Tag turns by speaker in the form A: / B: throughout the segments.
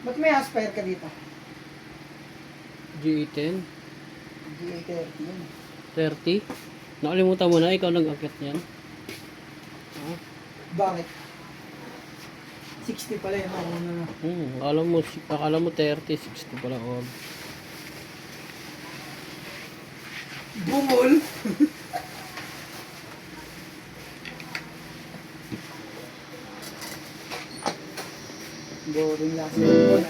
A: Ba't may aspire ka dito?
B: G10?
A: G30 yun.
B: 30? Nakalimutan mo na, ikaw nag-akit niyan. Ah,
A: Bakit? 60 pala yun.
B: akala mo 30, 60 pala. Oh.
A: Bungol! Boring last year.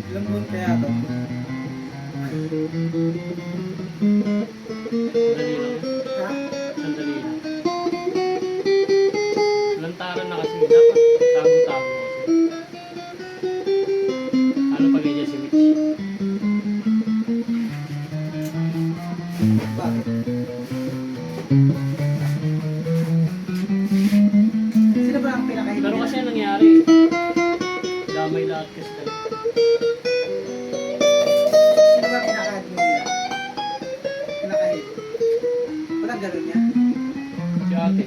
A: Ilang buwan kaya ito?
B: Sandali lang.
A: Ha?
B: Sandali lang. Lantaran na kasi. Dapat tago-tago kasi. Ano pag niya si Mitch?
A: Bakit? Sino ba ang pinakahindi?
B: Pero kasi ang nangyari, damay lahat kasi tayo.
A: Sino ba pinakahindi nila? Pinakahindi. Walang ganun niya.
B: Si ate.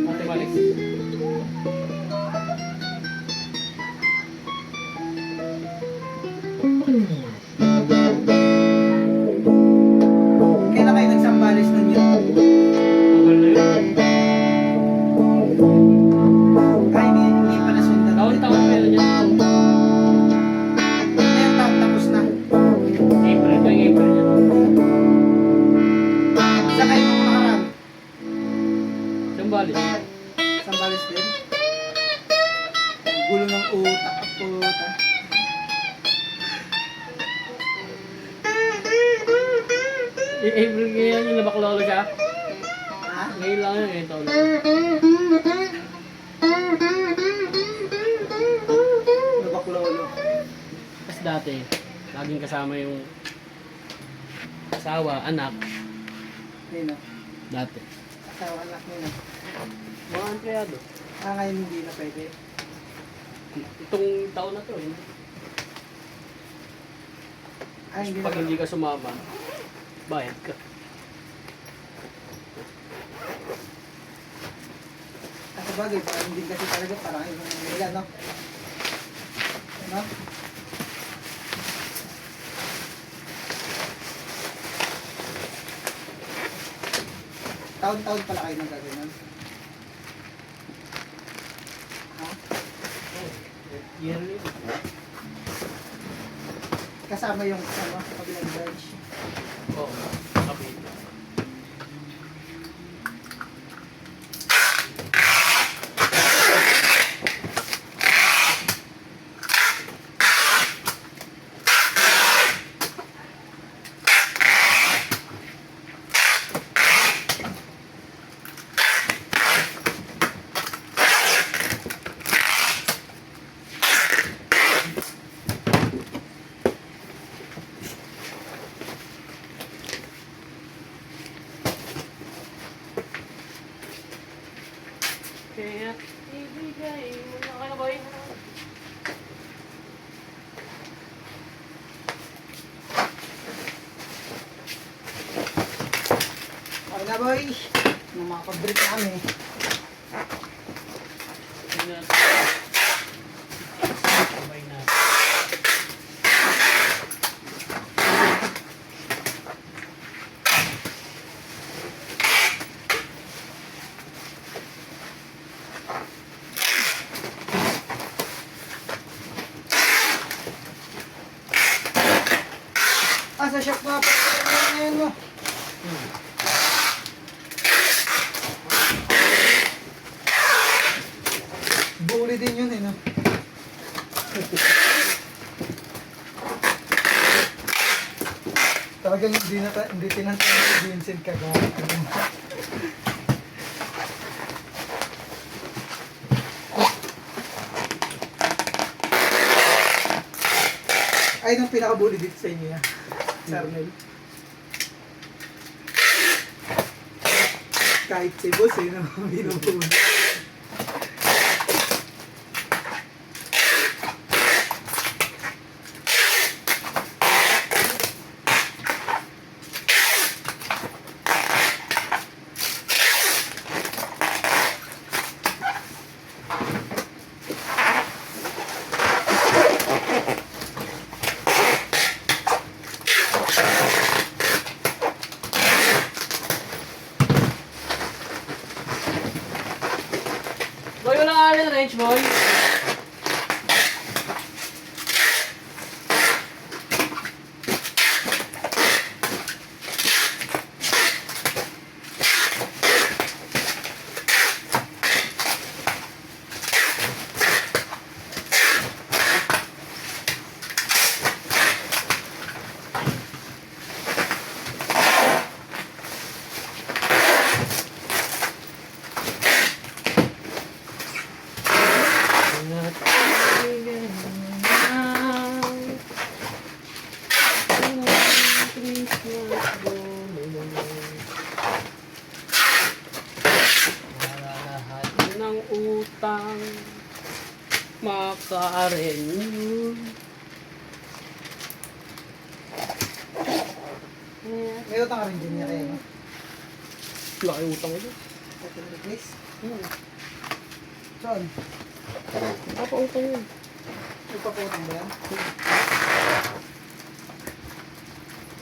B: Ate Maris.
A: Kailan kayo nagsambales nun yun?
B: Tagal na yun.
A: Ay, hindi pa nasundan.
B: Taon-taon pa yun yan.
A: Ngayon taon tapos na.
B: April, tuwing April yan.
A: Saan kayo nung nakaraan?
B: Sambali.
A: Sambales din? Gulo ng utak at puta.
B: April ngayon yung nabaklolo siya.
A: Ha?
B: Ngayon lang yun, ngayon taon lang.
A: Nabaklolo.
B: Tapos dati, laging kasama yung asawa, anak.
A: Nino.
B: Dati.
A: Asawa anak nino.
B: Mga empleyado.
A: Ngayon hindi na pwede.
B: Itong taon na to, hindi.
A: Hindi
B: Pag
A: na.
B: hindi ka sumama, bayad ka.
A: Sa bagay, parang hindi kasi talaga parang ibang nila, no? No? Taon-taon pala kayo nang gagawin. Ha?
B: Yearly.
A: Kasama yung ano, kabilang branch.
B: Oo, kapit. Kaya ibigay mo na ka na boy.
A: Okay na, boy. Nung makapag-break na kami.
B: Sabay na.
A: Sa shop nga pa. Ngayon mo. Bully din yun, eh, no? Talagang hindi tinantan si Vincent kagawa. Ay, nung pinaka-bully dito sa inyo yan. Sarnel. Kahit si boss, eh, naman binubuli.
B: Red Range Boy. Para lahat ng utang makarenew.
A: May utang ka rin din niya kayo, no?
B: Laki utang ito.
A: Ito replace. Saan?
B: Papautang yun.
A: Nagpapautang ba yan?